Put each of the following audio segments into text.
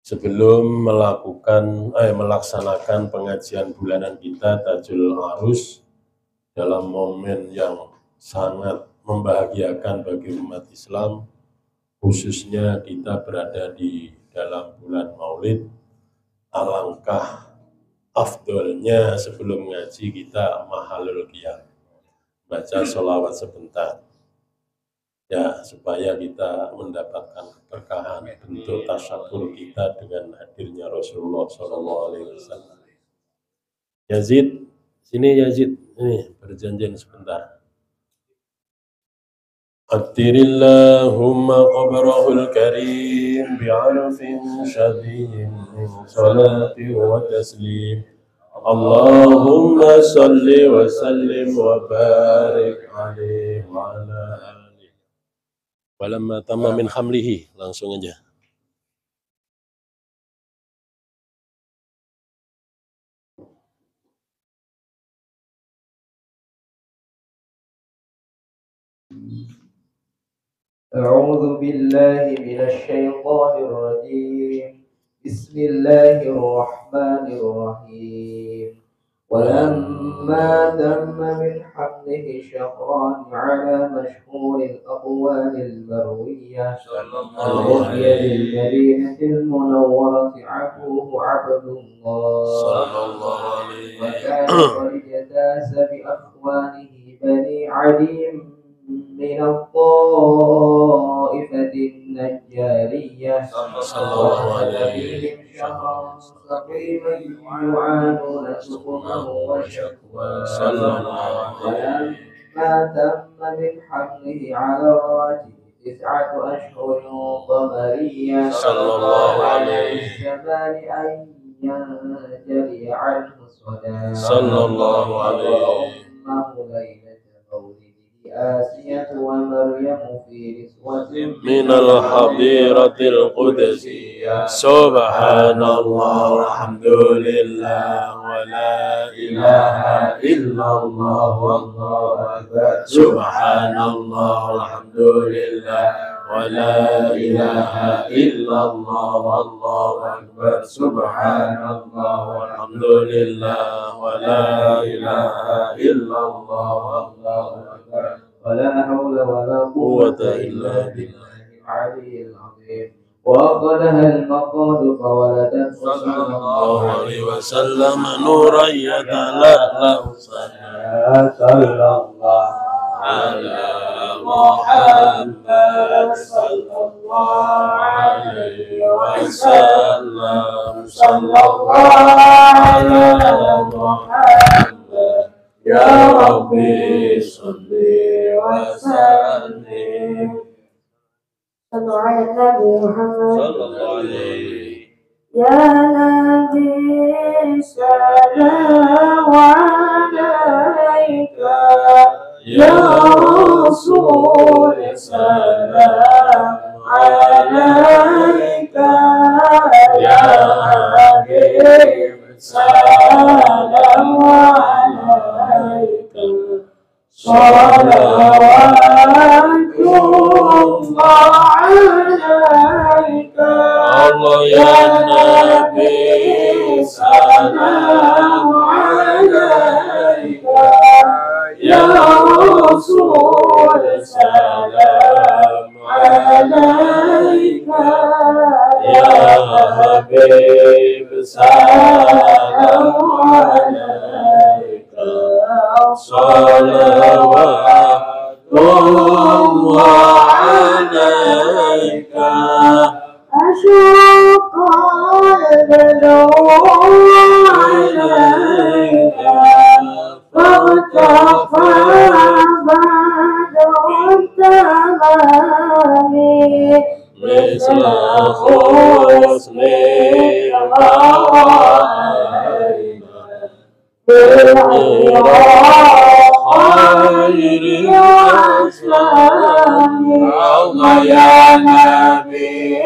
Sebelum melaksanakan pengajian bulanan kita Tajul Arus dalam momen yang sangat membahagiakan bagi umat Islam, khususnya kita berada di dalam bulan Maulid, alangkah afdolnya sebelum ngaji kita mahalul qiyam, baca sholawat sebentar. Ya, supaya kita mendapatkan keberkahan bentuk tasyakur kita dengan hadirnya Rasulullah SAW. Yazid, sini Yazid, ini berjanjian sebentar. Attirillahumma qabrahul karim bi'arfin syadhin min salati wa taslim. Allahumma salli wa sallim wa barik alaihi wa ala walamma tamma min hamlihi, langsung aja. A'udzu billahi minasy syaithanir rajim. Bismillahirrahmanirrahim. ولما تم من حمله شهران على مشهور الأقوال المروية وهي للمدينة المنورة عفوه عبد الله وكان قد اجتاز بأخوانه بني عدي من الطائفة النجارية وهديهم شهرا سقيما يعانون سقمه وشكواه ولما تم من حمله على رواته 9 أشهر قمرية صلى الله عليه الزمان أن ينجلي عنه الصلاة صلى الله عليه وأمه ليلة مولده آسية ومريم في نسوة من الحضيرة القدسية. سبحان الله والحمد لله ولا إله إلا الله والله أكبر. سبحان الله والحمد لله ولا إله إلا الله والله أكبر. سبحان الله والحمد لله ولا إله إلا الله والله أكبر. ولا حول ولا قوة إلا بالله العلي العظيم. وأخذها المقاد فولدت صلى الله عليه وسلم نورا يتلألأ. صلى الله على محمد صلى الله عليه وسلم. صلى الله على محمد يا ربي صل وسلم. صلوا على النبي محمد صلى الله عليه. يا نبي سلام عليك يا رسول سلام عليك يا حبيب سلام عليك صلوات الله عليك الله يا نبي سلام عليك يا رسول سلام عليك يا حبيب سلام عليك صلوات الله عليك. أشق البدر عليك فارتفع بدر التمام مثل حسن الغرائب بالعراق خير الأسلام. الله يا نبي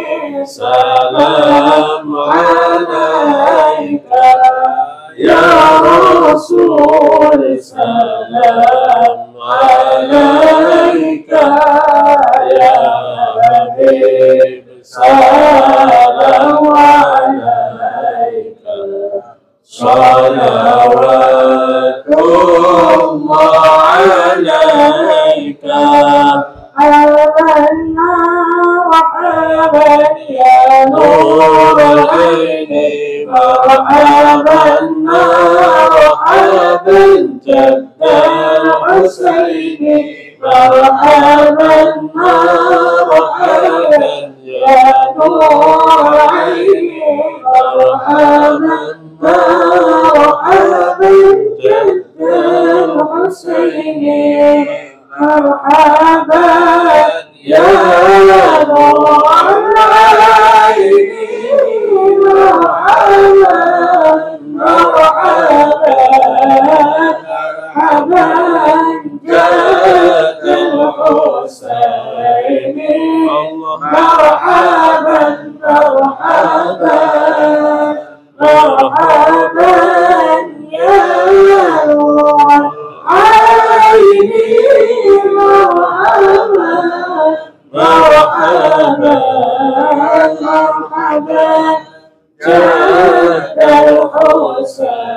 سلام عليك يا رسول سلام عليك يا حبيب سلام عليك يا نور العين مرحبا مرحبا جد الحسين مرحبا مرحبا يا نور العين مرحبا مرحبا جد الحسين مرحبا يا نور العين مرحبا مرحبا مرحبا جد الحسين مرحبا مرحبا مرحبا يا نور العين مرحبا مرحبا مرحبا جد الحسين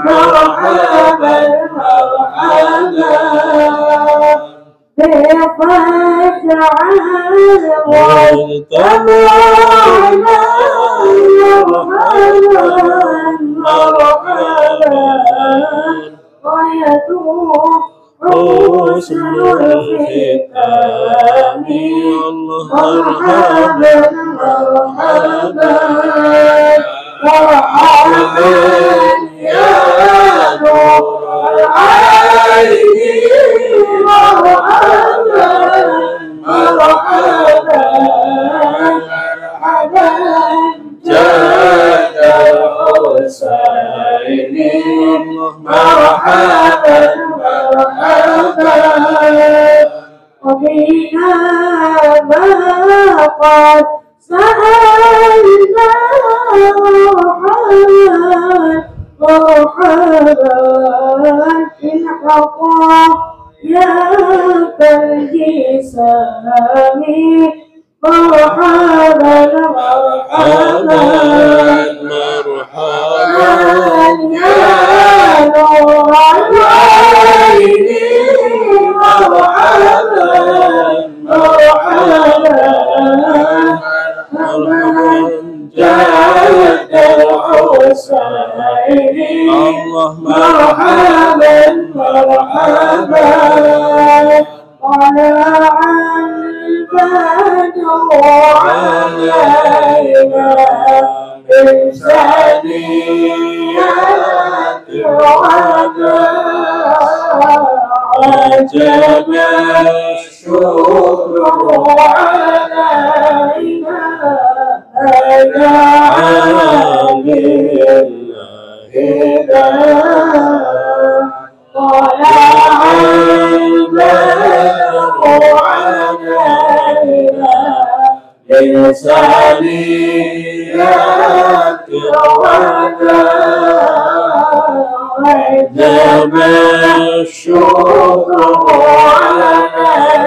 مرحبا مرحبا بفتح واجتمعنا مرحبا مرحبا ويتوب حسن الختام مرحبا مرحبا مرحبا يا نور العين مرحبا مرحبا مرحبا جد الحسين مرحبا مرحبا وفينا ما قد سألنا مرحبا في الحقائق يا كالجسام مرحبا مرحبا مرحبا يا نور العين مرحبا مرحبا مرحبا جد الحسين مرحبا مرحبا طلع البدر علينا بثنيات الوداع وجب الشكر علينا هذا عام الهدى طلع البدر علينا بثنيات الوداع وجب الشكر علينا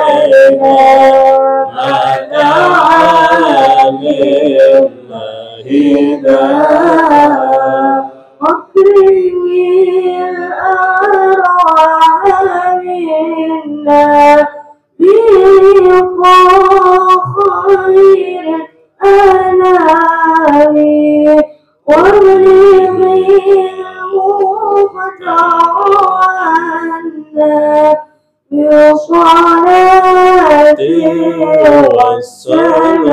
هذا عام الهدى أكرم الأرواح منا خير الأنام وابلغ المختار بالصلاة والسلام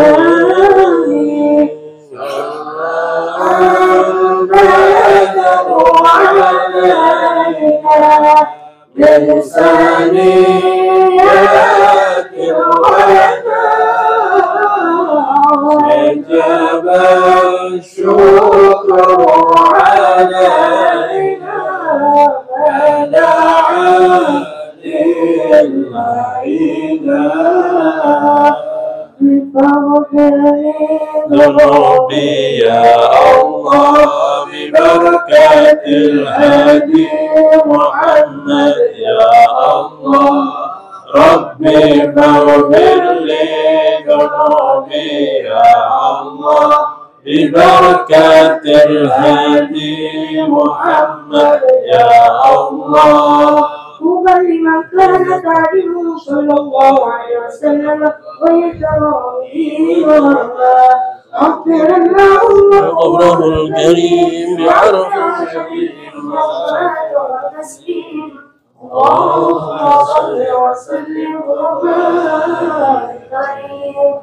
البدر علينا بلسانيات الوداع وجب الشكر علينا فدعا للعينا بفضل ربي يا الله ببركة الهادي محمد يا الله ربي فاغفر لي ذنوبي يا الله ببركة الهادي محمد يا الله طوبى لمن كان تعلمه صلى الله عليه وسلم ويتراويه وربا أغفر اللهم قبره الكريم بعرفه وتسليم اللهم صل وسلم وبارك عليه.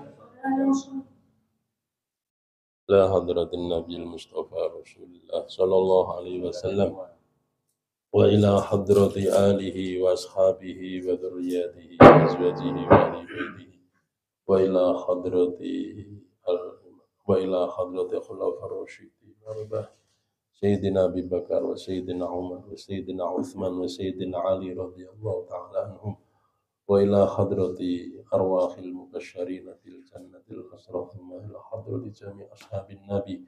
لا حضرة النبي المصطفى رسول الله صلى الله عليه وسلم وإلى حضرة آله وأصحابه وذرياته وأزواجه وأهل بيته وإلى حضرة خلفاء الراشدين الأربعة سيدنا أبي بكر وسيدنا عمر وسيدنا عثمان وسيدنا علي رضي الله تعالى عنهم وإلى حضرة أرواح المبشرين في الجنة الأسرى ثم إلى حضرة جميع أصحاب النبي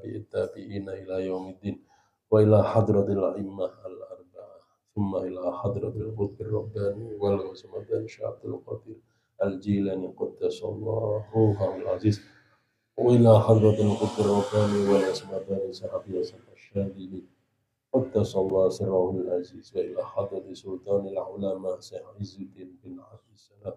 التابعين إلى يوم الدين وإلى حضرة الأئمة الأربعة ثم إلى حضرة القطب الرباني والغزمدان شيخ عبد القادر الجيلاني قدس الله روحه العزيز وإلى حضرة القطب الرباني والغزمدان شيخ عبد الشاذلي قدس الله سره العزيز وإلى حضرة سلطان العلماء شيخ عز الدين بن عبد السلام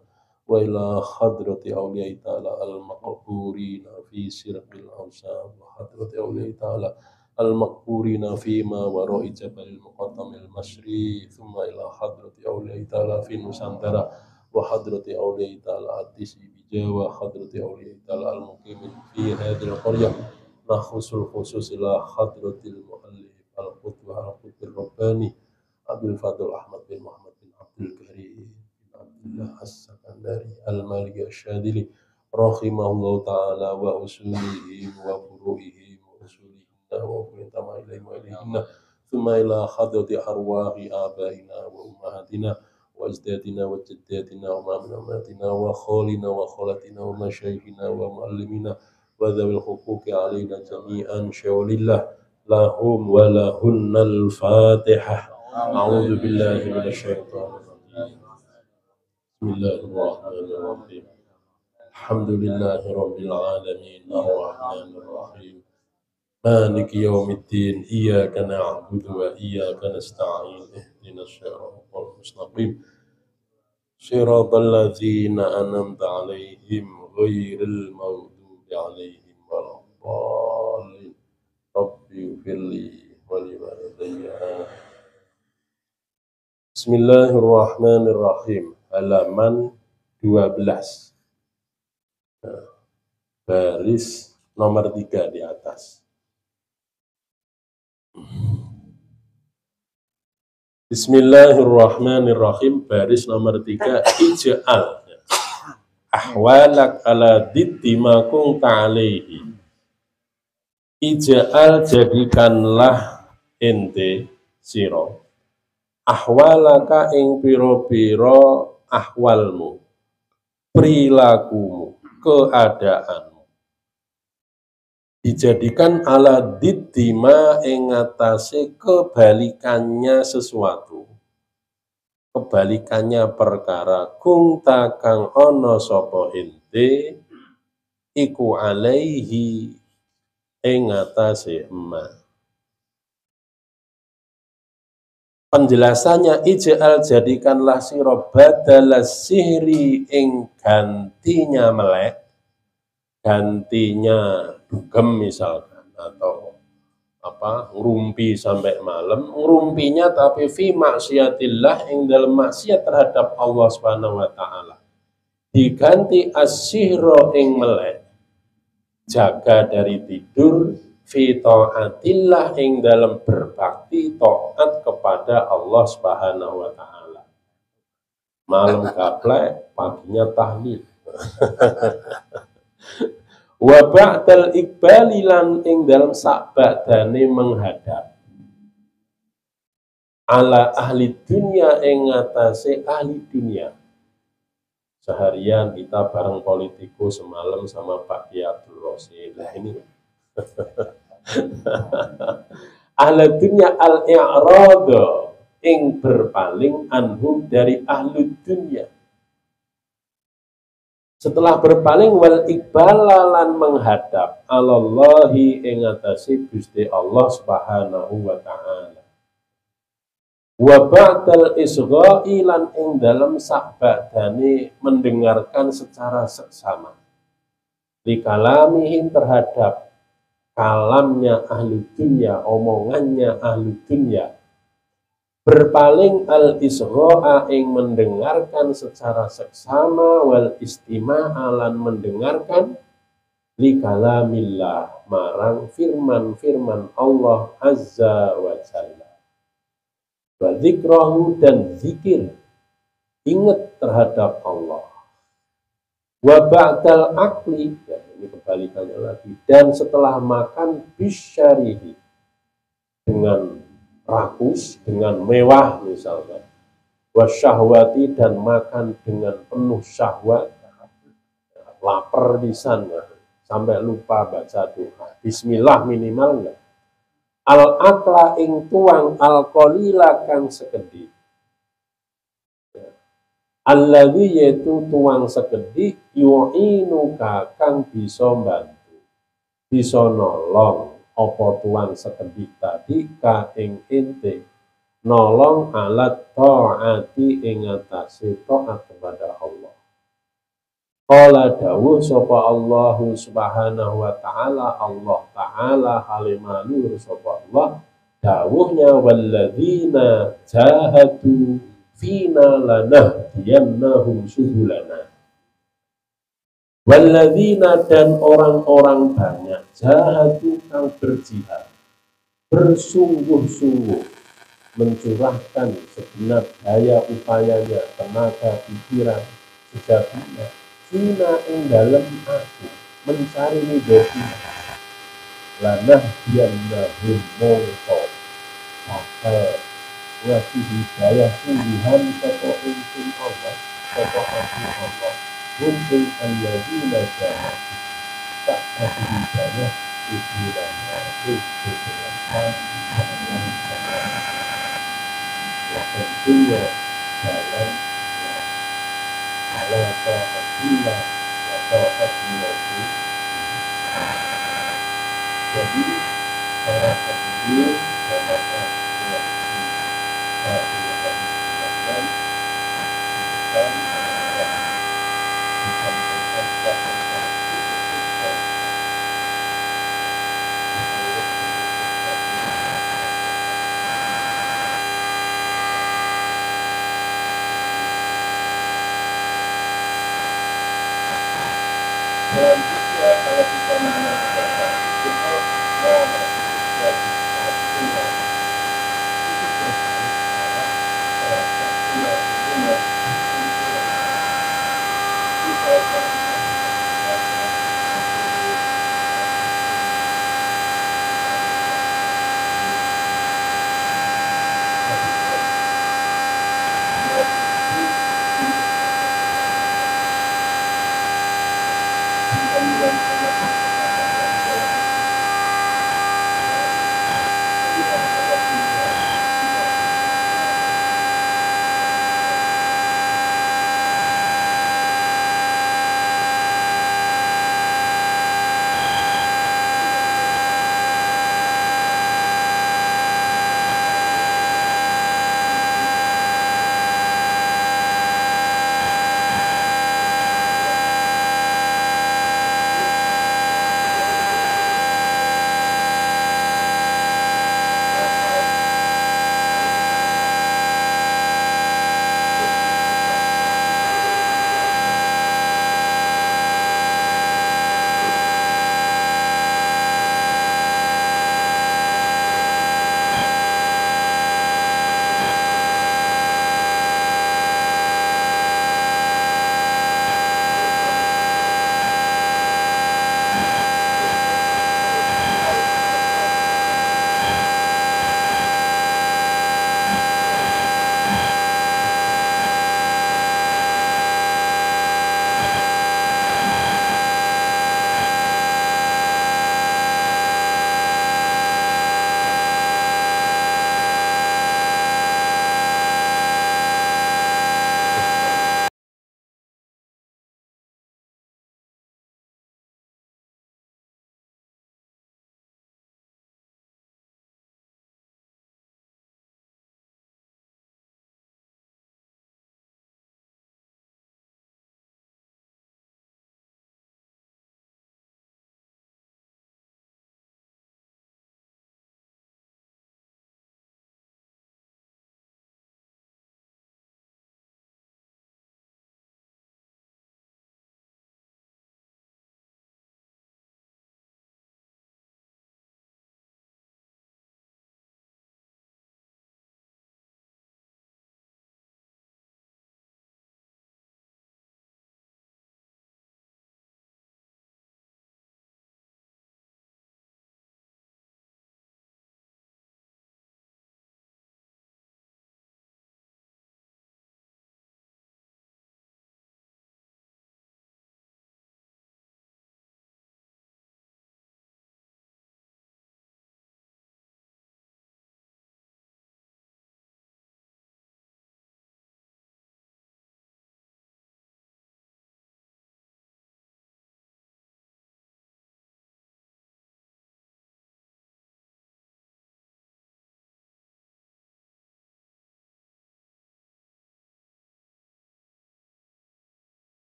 وإلى حضرة أولياء تعالى المقبورين في سرق الأوسام وحضرة أولياء تعالى المقبورين فيما وراء جبل المقطم المشري ثم إلى حضرة أولياء تعالى في نوسانترا وحضرة أولياء تعالى الديسي بجاوة وحضرة أولياء تعالى المقيمين في هذه القرية نخص الخصوص إلى حضرة المؤلف القطب الرباني أبي الفضل أحمد بن محمد بن عبد الكريم بن عبد الله السكندري المالكي الشاذلي رحمه الله تعالى وأصولهم وفروعهم وأصولهن وانتمى إليهم وإليهن ثم إلى حضرة أرواح آبائنا وأمهاتنا وأجدادنا وجداتنا وماماتنا وخالنا وخالاتنا ومشايخنا ومعلمينا وذوي الحقوق علينا جميعا شاء لله لهم ولهن الفاتحة. أعوذ بالله من الشيطان الرجيم. بسم الله الرحمن الرحيم. الحمد لله رب العالمين الرحمن الرحيم مالك يوم الدين إياك نعبد وإياك نستعين اهدنا الصراط المستقيم صراط الذين أنعمت عليهم غير المغضوب عليهم ولا الضالين ربي اغفر لي ولوالدي. Bismillahirrahmanirrahim. Halaman 12. Baris nomor 3 di atas. Bismillahirrahmanirrahim. Baris nomor 3. Ij'al ahwalak ala diddi ma kunta alaihi. Ij'al jadikanlah ente siro ahwalaka ing piro-piro ahwalmu, perilakumu, keadaanmu. Dijadikan ala diddima ing atase kebalikannya sesuatu, kebalikannya perkara kungta kang ono sopo ente iku alaihi ing atase emak. Penjelasannya ij'al jadikanlah sira badala sihri ing gantinya melek, gantinya dugem misalkan atau ngrumpi sampai malam, ngrumpinya tapi fi maksiatillah ing dalam maksiat terhadap Allah Subhanahu wa taala. Diganti as-sihra ing melek, jaga dari tidur fi ta'atillah ing dalam berbakti taat kepada Allah Subhanahu wa taala. Malam gaplek, paginya tahlil. Wa ba'dal iqbali lan ing dalam sakbadane menghadap ala ahli dunia ing atase ahli dunia. Seharian kita bareng politikus, semalam sama Pak Kiai Abdul Rosid. Lah ini ahli dunia al-i'rada ing berpaling anhum dari ahli dunia. Setelah berpaling wal iqbalalan menghadap alallahi ing atase Gusti Allah Subhanahu wa taala. Wa ba'dal isgha'i lan ing dalem sakbadane mendengarkan secara seksama. Li kalamihim terhadap kalamnya ahli dunya, omongannya ahli dunya. Berpaling al-isgha'a ing mendengarkan secara seksama wal istima'a lan mendengarkan li kalamillah marang firman-firman Allah Azza wa Jalla. Wa dzikrahu dan zikir, ingat terhadap Allah. Wa ba'dal akli, ya, ini kebalikannya lagi, dan setelah makan bisyarihi, dengan rakus, dengan mewah misalnya, wa syahwati dan makan dengan penuh syahwat, lapar di sana sampai lupa baca doa, bismillah minimal enggak. Al akla ing tuang al qalila kang sekedhik. Alladzi yaitu tuang sekedhik yu'inuka kang bisa bantu, bisa nolong apa tuang sekedhik tadi ka ing ente nolong alat taati ing atase taat kepada Allah. Qala dawuh sapa Allah Subhanahu wa taala, Allah taala halimalur sapa Allah dawuhnya walladzina jahadu fina lanahdiyannahum subulana. Walladzina dan orang-orang banyak jahadu kang berjihad, bersungguh-sungguh mencurahkan segenap daya upayanya, tenaga, pikiran, sejatinya Fina ing dalam aku mencari ridhoku lanah diyannahum mongko bakal ngasih hidayah sungguhan sapa ingsun Allah sapa aku Allah mungkin alladzina jahadu tak kasih hidayah pikirannya kebenaran ya tentunya dalam ala ta'atillah wa ta'atillah. Jadi para hadirin dan para selanjutnya kalau kita mengenal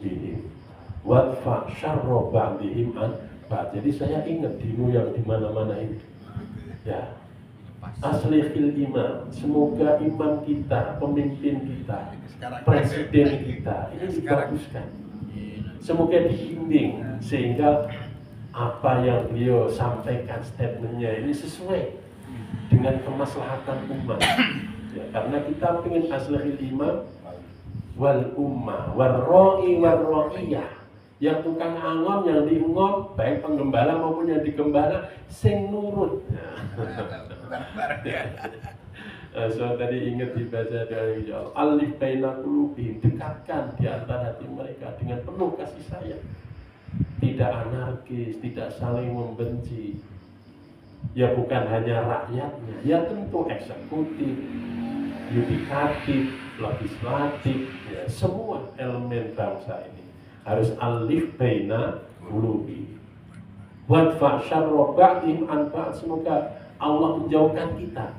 bihim wadfa syarra ba'dihim an ba'd. Jadi saya ingat dino yang di mana-mana itu. Ya. Aslihil imam, semoga imam kita, pemimpin kita, presiden kita ini dibaguskan. Semoga dibimbing sehingga apa yang beliau sampaikan statementnya ini sesuai dengan kemaslahatan umat. Ya, karena kita ingin aslihil imam wal ummah warra'i warra'iyah. Yang tukang angon, yang diingon, baik penggembala maupun yang digembala, sing nurut. So tadi ingat dibaca dari alif baina qulubihim, dekatkan di antara hati mereka dengan penuh kasih sayang. Tidak anarkis, tidak saling membenci. Ya bukan hanya rakyatnya, ya tentu eksekutif, yudikatif, legislatif, ya, semua elemen bangsa ini harus alif baina qulubi wadfa syarra ba'dihim an ba'd. Semoga Allah menjauhkan kita.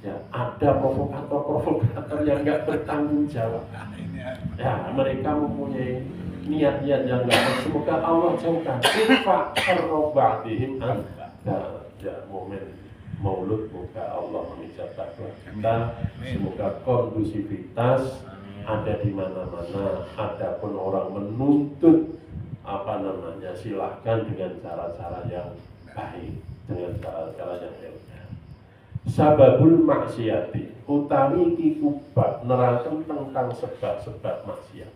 Ya, ada provokator yang enggak bertanggung jawab. Ya, mereka mempunyai niat-niat yang enggak baik. Semoga Allah jauhkan. Wadfa syarra ba'dihim an ba'd. Ya, momen Maulud, semoga Allah menijabah kita. Semoga kondusivitas ada di mana-mana. Adapun orang menuntut silahkan dengan cara-cara yang baik, dengan cara-cara yang elegan. Sababul maksiati utawi iki kubab nerangkan tentang sebab-sebab maksiat.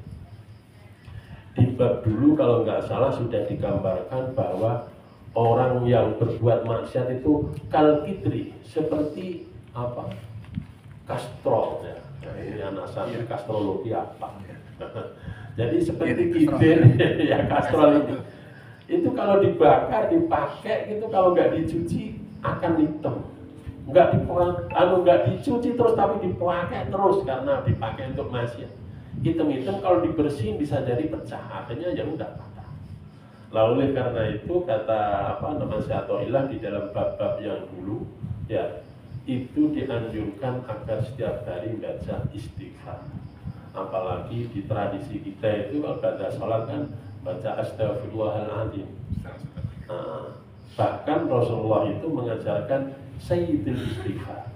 Di bab dulu kalau nggak salah sudah digambarkan bahwa orang yang berbuat maksiat itu kalkitri, seperti apa? Kastrol ya. Nah, ini anak santri kastrologi apa? Jadi seperti kibir ya, kastrol itu kalau dibakar, dipakai gitu, kalau nggak dicuci akan hitam. Nggak dicuci terus tapi dipakai terus karena dipakai untuk maksiat. Hitam-hitam kalau dibersihin bisa jadi pecah, akhirnya ya udah patah. Lalu karena itu kata Syatoilah di dalam bab-bab yang dulu ya, itu dianjurkan agar setiap hari baca istighfar. Apalagi di tradisi kita itu kalau baca sholat kan baca astaghfirullahaladzim. Bahkan Rasulullah itu mengajarkan sayyidul istighfar.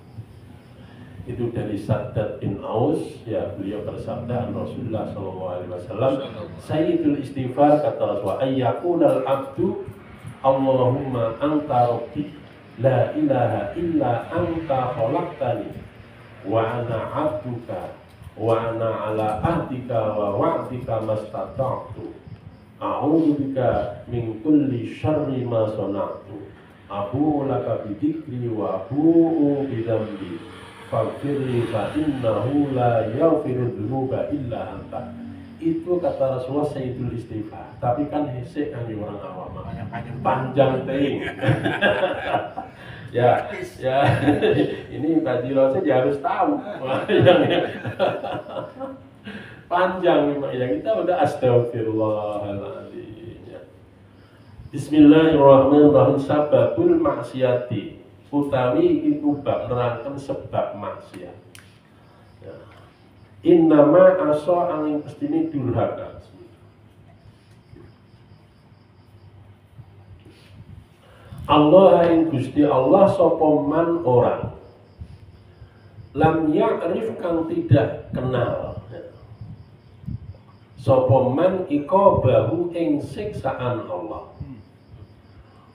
Itu dari Saddad bin Aus ya, beliau bersabda Rasulullah SAW, sayyidul istighfar kata Rasulullah, ayyaqulal abdu Allahumma anta rabbi la ilaha illa anta khalaqtani wa ana abduka wa ana ala ahdika wa wa'dika mastata'tu a'udzubika min kulli syarri ma sana'tu abu'u laka bidikri wa abu'u bidambi faghfirli fa innahu la yaghfiru dzunuba illa anta. Itu kata Rasulullah sayyidul istighfar. Tapi kan hesek kan orang awam panjang ting. ya ini Pak Jiro saja harus tahu. Panjang memang ya, kita udah astagfirullahaladzim ya. Bismillahirrahmanirrahim. Sababul maksiati utawi iku bab nerangkan sebab maksiat ya. Innama aso angin pestini durhaka. Allah ing Gusti Allah sapa man orang lam ya'rif kang tidak kenal sapa man iqabahu ing siksaan Allah.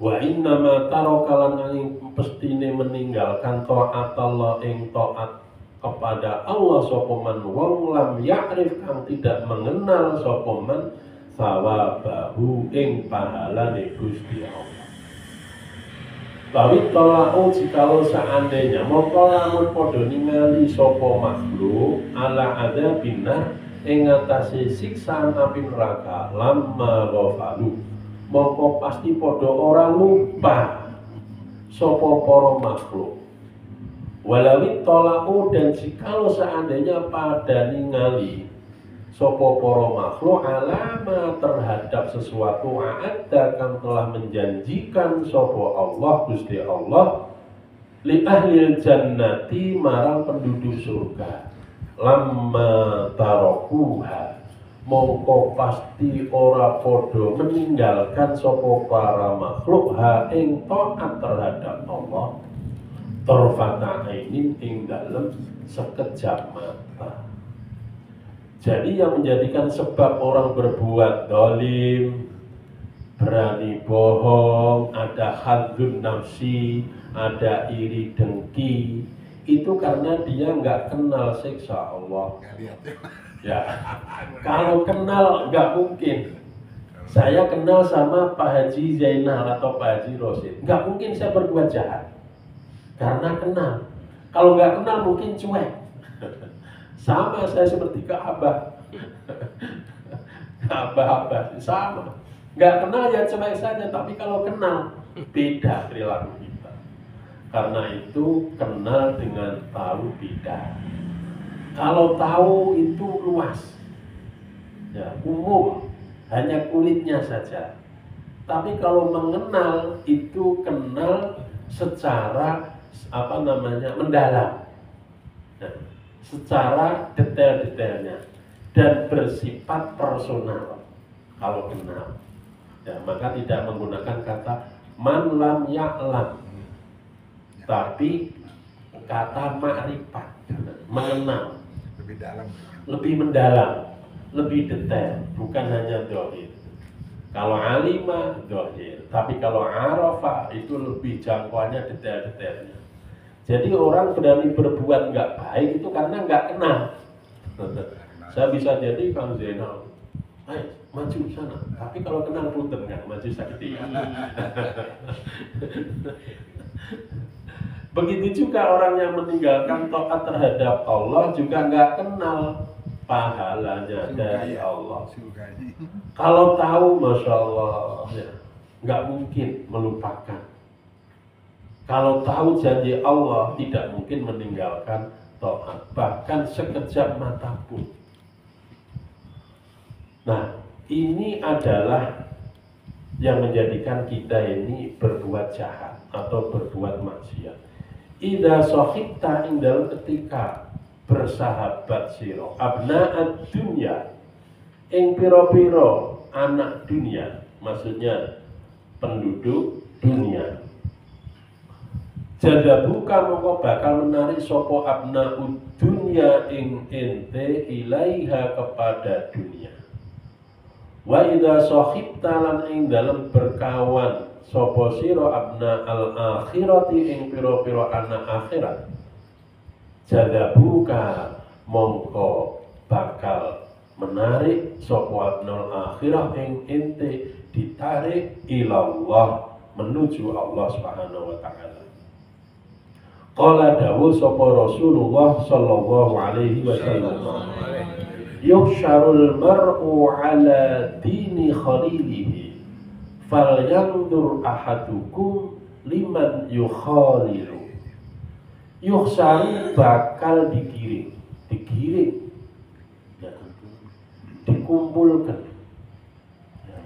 Wa inna ma tarakalan ing pestine meninggalkan taat Allah ing taat kepada Allah sapa man wong lam ya'rif kang tidak mengenal sapa man sawabahu ing pahalane Gusti Allah. Bawit tola'u jikalau seandainya mongko lamun padha ningali sapa makhluk ala ada binar ing atase siksaan api neraka lamma ghafalu mongko pasti padha ora lupa sapa para makhluk. Walawit tola'u dan jikalau seandainya pada ningali sapa para makhluk alama terhadap sesuatu ada kang telah menjanjikan sapa Allah Gusti Allah li ahlil jannati marang penduduk surga lamma tarakuha mongko pasti ora podo meninggalkan sapa para makhluk ha ing taat terhadap Allah tarfata ainin ing dalem sekejap mata. Jadi yang menjadikan sebab orang berbuat dolim, berani bohong, ada hadzun nafsi, ada iri dengki, itu karena dia nggak kenal siksa Allah. Ya, kalau kenal nggak mungkin. Saya kenal sama Pak Haji Zainal atau Pak Haji Rosid, nggak mungkin saya berbuat jahat karena kenal. Kalau nggak kenal mungkin cuek. Sama saya seperti Ka'bah. Ka'bah sama. Nggak kenal ya cuek saja, tapi kalau kenal beda perilaku kita. Karena itu kenal dengan tahu beda. Kalau tahu itu luas, ya umum, hanya kulitnya saja. Tapi kalau mengenal itu kenal secara mendalam. Nah, secara detail-detailnya dan bersifat personal. Kalau kenal, ya, maka tidak menggunakan kata man lam ya'lam, tapi kata ma'rifat, mengenal, lebih mendalam, lebih detail, bukan hanya dohir. Kalau alimah dohir, tapi kalau arafah itu lebih jangkauannya detail-detailnya. Jadi orang berani berbuat nggak baik itu karena nggak kenal. Saya bisa jadi Kang Zainal, ayo maju sana. Tapi kalau kenal puter nggak maju sakit. Begitu juga orang yang meninggalkan taat terhadap Allah juga nggak kenal pahalanya dari Allah. Kalau tahu, masya Allah, ya, nggak mungkin melupakan. Kalau tahu janji Allah tidak mungkin meninggalkan taat, bahkan sekejap mata pun. Nah, ini adalah yang menjadikan kita ini berbuat jahat atau berbuat maksiat. Idza sahibta ing dalam ketika bersahabat sira abna'ad dunya ing pira-pira anak dunia, maksudnya penduduk dunia. Jadabuka mongko bakal menarik sopo abna'ud dunya ing ente ilaiha kepada dunia. Wa idza sahibta lan ing dalam berkawan sopo sira abna al akhirati ing pira-pira anak akhirat. Jadabuka mongko bakal menarik sopo abnul akhirah ing ente ditarik ilallah menuju Allah Subhanahu wa taala. Qala dawuh sapa Rasulullah sallallahu alaihi wasallam, yuhsyarul mar'u ala dini khalilihi falyandur ahadukum liman yukhalilu. Yuhsyaru bakal digiring ya, dikumpulkan ya.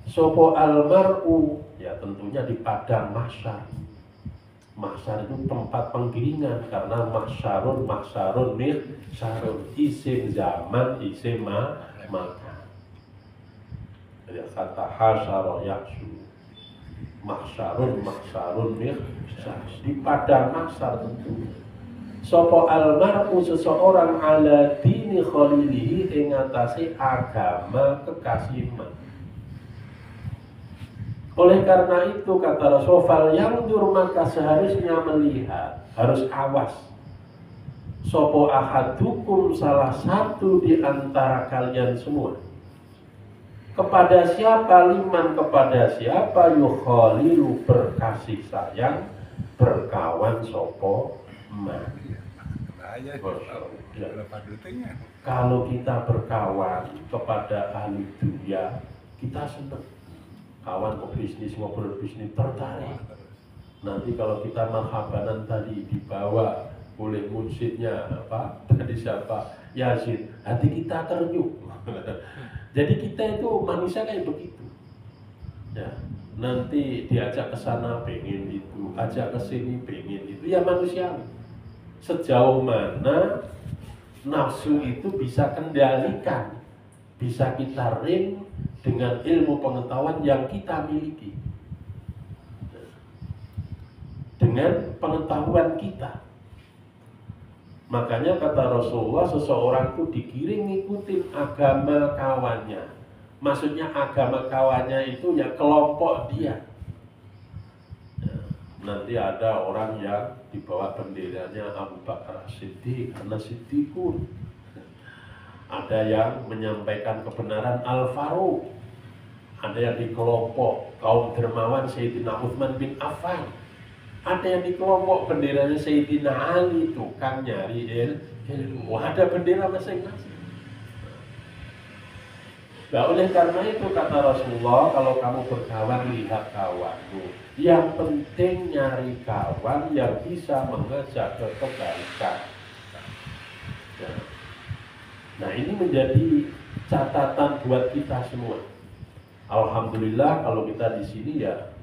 Sopo almar'u ya tentunya di padang mahsyar. Mahsyar itu tempat penggiringan karena mahsyarun mihsyarun, isim zaman, isim makan. Jadi kata hasyara yaksu, mahsyarun mihsyar, di padang mahsyar tentu. Sopo almar'u seseorang ala dini khalilihi ing atase agama kekasihman. Oleh karena itu kata Rasul yang dur maka seharusnya melihat, harus awas. Sopo ahadukum salah satu di antara kalian semua. Kepada siapa liman kepada siapa yukhalilu berkasih sayang berkawan sopo man. Kalau kita berkawan kepada ahli dunia kita senang. Kawan pebisnis ngobrol bisnis tertarik. Nanti kalau kita marhabanan tadi dibawa oleh mursyidnya tadi siapa Yasin, hati kita terenyuh. Jadi kita itu manusia kayak begitu. Ya, nanti diajak ke sana pengen itu, ajak ke sini pengen itu, ya manusia. Sejauh mana nafsu itu bisa kendalikan bisa kita rem dengan ilmu pengetahuan yang kita miliki. Dengan pengetahuan kita. Makanya kata Rasulullah, seseorang itu digiring ngikutin agama kawannya. Maksudnya agama kawannya itu ya kelompok dia. Nanti ada orang yang dibawa benderanya Abu Bakar Siddiq karena Siddiqun. Ada yang menyampaikan kebenaran Al-Faruq. Ada yang di kelompok kaum dermawan Sayyidina Utsman bin Affan. Ada yang di kelompok benderanya Sayyidina Ali, tukang nyari ilmu. Ada bendera masing-masing. Nah, oleh karena itu kata Rasulullah, kalau kamu berkawan lihat kawanmu. Yang penting nyari kawan yang bisa mengajak ke kebaikan. Nah, ini menjadi catatan buat kita semua. Alhamdulillah kalau kita di sini ya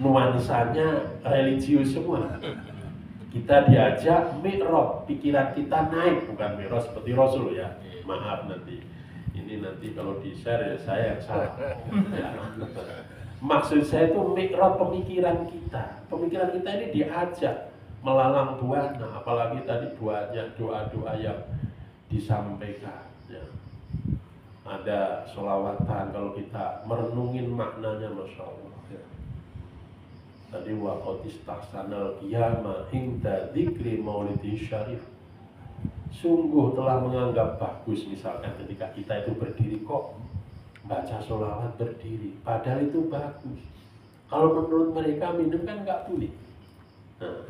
nuansanya religius semua. Kita diajak mi'raj, pikiran kita naik, bukan mi'raj seperti Rasul ya. Maaf nanti. Ini nanti kalau di-share ya saya yang salah. Ya. Maksud saya itu mi'raj pemikiran kita. Pemikiran kita ini diajak melalang buana, apalagi tadi banyak doa-doa yang disampaikan. Ya. Ada sholawatan kalau kita merenungin maknanya, Masya Allah. Ya. Tadi waqatis tahsanal qiyamah inda dzikri maulidin syarif. Sungguh telah menganggap bagus misalkan ketika kita itu berdiri kok baca sholawat berdiri, padahal itu bagus. Kalau menurut mereka minum kan nggak boleh. Nah,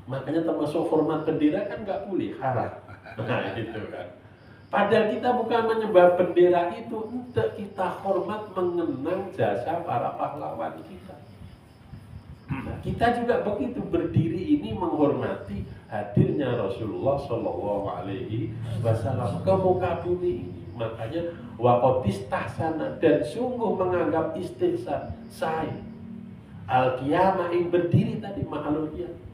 makanya termasuk format bendera kan nggak boleh, haram. Nah itu kan. Padahal kita bukan menyembah bendera itu untuk kita hormat mengenang jasa para pahlawan kita. Nah, kita juga begitu berdiri ini menghormati hadirnya Rasulullah Shallallahu Alaihi Wasallam ke muka bumi ini. Makanya waqatis tahsana dan sungguh menganggap istihsan saya al-qiyamah yang berdiri tadi ma'alul qiyamah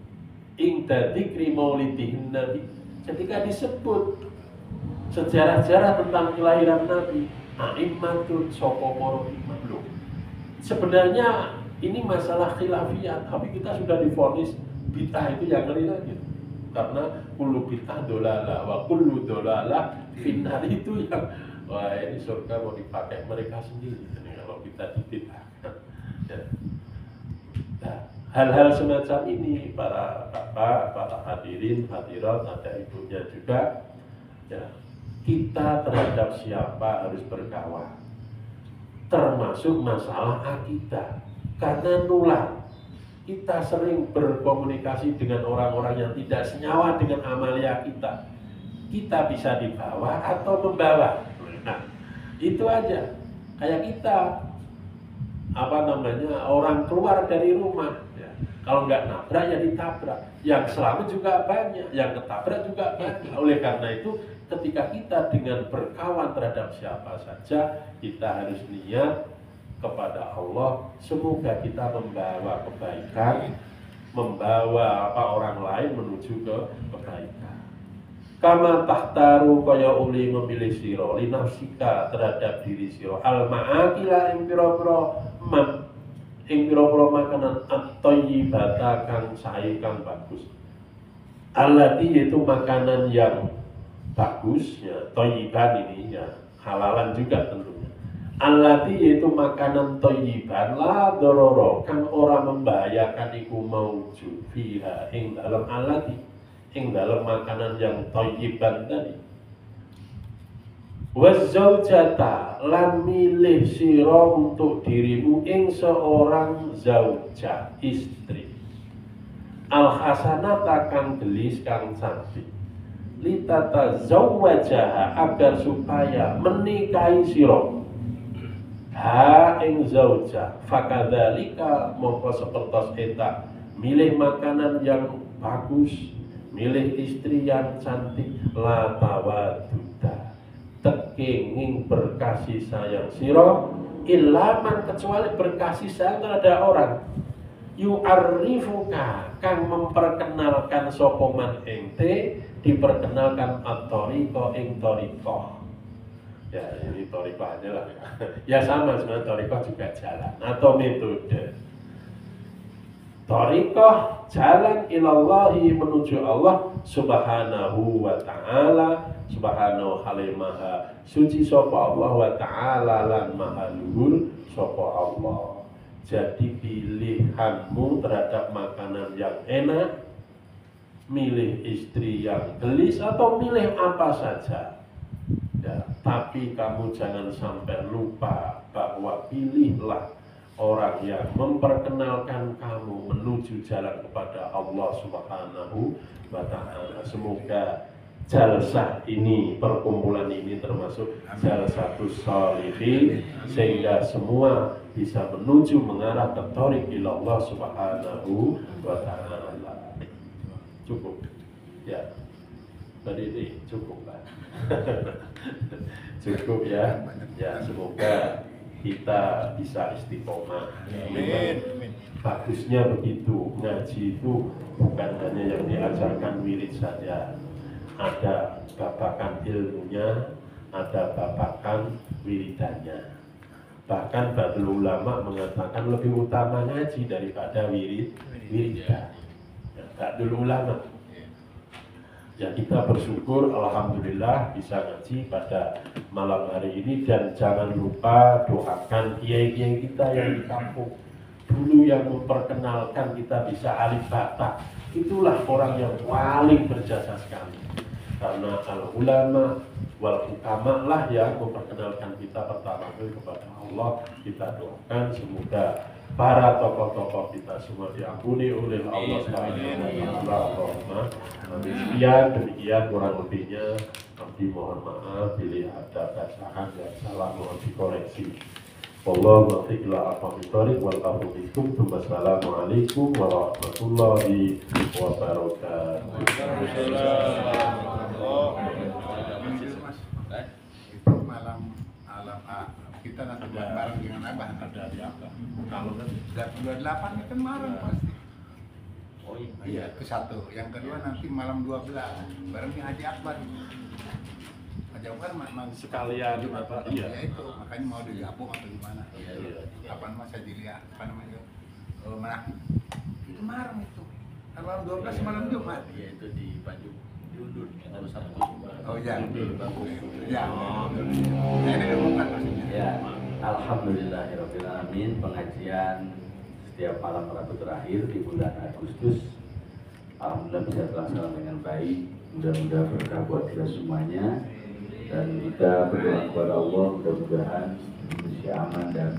inda dzikri maulidihin nabi. Ketika disebut sejarah-sejarah tentang kelahiran Nabi, a'immatun soko moro imam. Sebenarnya ini masalah khilafiyah, tapi kita sudah divonis bid'ah itu yang ngeri lagi. Karena kullu bid'ah dolalah wa kullu dolalah finnar, itu yang wah ini surga mau dipakai mereka sendiri kalau kita dibid'ahkan. Ya. Nah, hal-hal semacam ini para bapak, para hadirin, hadirat, ada ibunya juga. Ya, kita terhadap siapa harus berkawan, termasuk masalah akidah. Karena nular, kita sering berkomunikasi dengan orang-orang yang tidak senyawa dengan amalia kita. Kita bisa dibawa atau membawa. Nah, itu aja. Kayak kita, orang keluar dari rumah. Ya. Kalau nggak nabrak ya ditabrak. Yang selamat juga banyak, yang ketabrak juga banyak. Oleh karena itu, ketika kita dengan berkawan terhadap siapa saja, kita harus niat kepada Allah, semoga kita membawa kebaikan, membawa orang lain menuju ke kebaikan. Kama tahtaru kaya uli memilih siro li nafsika terhadap diri siro al-ma'akila ing pira-pira makanan at-thayyibata kang sae kang bagus. Allati yaitu makanan yang bagus ya, thayyiban ini ya, halalan juga tentunya. Allati yaitu makanan thayyiban la dororo kang ora membahayakan iku maujud fiha ing dalam allati ing dalam makanan yang thayyiban tadi. Wazaujata lan milih sira untuk dirimu ing seorang zaujah istri. Al-hasanata kang gelis kang cantik. Litata zawwajaha agar supaya menikahi sira. Ha ing zauja fakadzalika mongko sepertos eta milih makanan yang bagus, milih istri yang cantik, la tawaduda tekinging berkasih sayang sira ilaman kecuali berkasih sayang terhadap orang yu'arrifuka kang memperkenalkan sopoman ente diperkenalkan at-thariqa ing thariqah Ya ini thariqah aja lah. Ya sama sebenarnya thariqah juga jalan atau metode. Thariqah jalan ilallahi menuju Allah subhanahu wa ta'ala, subhanahu maha suci sapa Allah wa ta'ala lan maha luhur sapa Allah. Jadi pilihanmu terhadap makanan yang enak, milih istri yang gelis atau milih apa saja ya, tapi kamu jangan sampai lupa bahwa pilihlah orang yang memperkenalkan kamu menuju jalan kepada Allah Subhanahu wa ta'ala. Semoga jalsah ini, perkumpulan ini termasuk jalsatus sholihin, sehingga semua bisa menuju mengarah ke thariq ilallah Subhanahu wa ta'ala. Cukup ya, tadi ini cukup lah. Cukup ya. Ya semoga kita bisa istiqomah. Bagusnya begitu, ngaji itu bukan hanya yang diajarkan wirid saja, ada babakan ilmunya, ada babakan wiridannya. Bahkan Baitul Ulama mengatakan lebih utama ngaji daripada wiridan. Baitul Ulama. Ya kita bersyukur alhamdulillah bisa ngaji pada malam hari ini, dan jangan lupa doakan kiai-kiai kita yang di kampung dulu yang memperkenalkan kita bisa alif bata. Itulah orang yang paling berjasa sekali, karena al-ulama wal hukama lah yang memperkenalkan kita pertama kali kepada Allah. Kita doakan semoga para tokoh-tokoh kita semua diampuni oleh Allah Subhanahu wa ta'ala. Sekian demikian kurang lebihnya, abdi mohon maaf bila ada bacaan yang salah mohon dikoreksi. Wallahu a'lam bishawab. Wassalamualaikum warahmatullahi wabarakatuh. Malam kita nanti bareng dengan Abah. Ada di apa? Kalau kan 28 itu kemarin pasti. oh Iya, itu satu. Yang kedua nanti malam 12 barengnya Haji Akbar. Haji Akbar sekalian apa? Iya itu, makanya mau digabung atau gimana? Iya. Apa namanya saya dilihat, apa namanya? Menakib. Itu malam itu. Malam 12 malam Jumat. Iya itu di Banjung diundur kalau Sabtu. Oh iya. Ya. Oh. Ini bukan maksudnya. Ya, alhamdulillahirabbil alamin, pengajian setiap malam Rabu terakhir di bulan Agustus alhamdulillah bisa terlaksana dengan baik. Mudah-mudahan berkah buat kita semuanya, dan kita berdoa kepada Allah mudah-mudahan Indonesia aman dan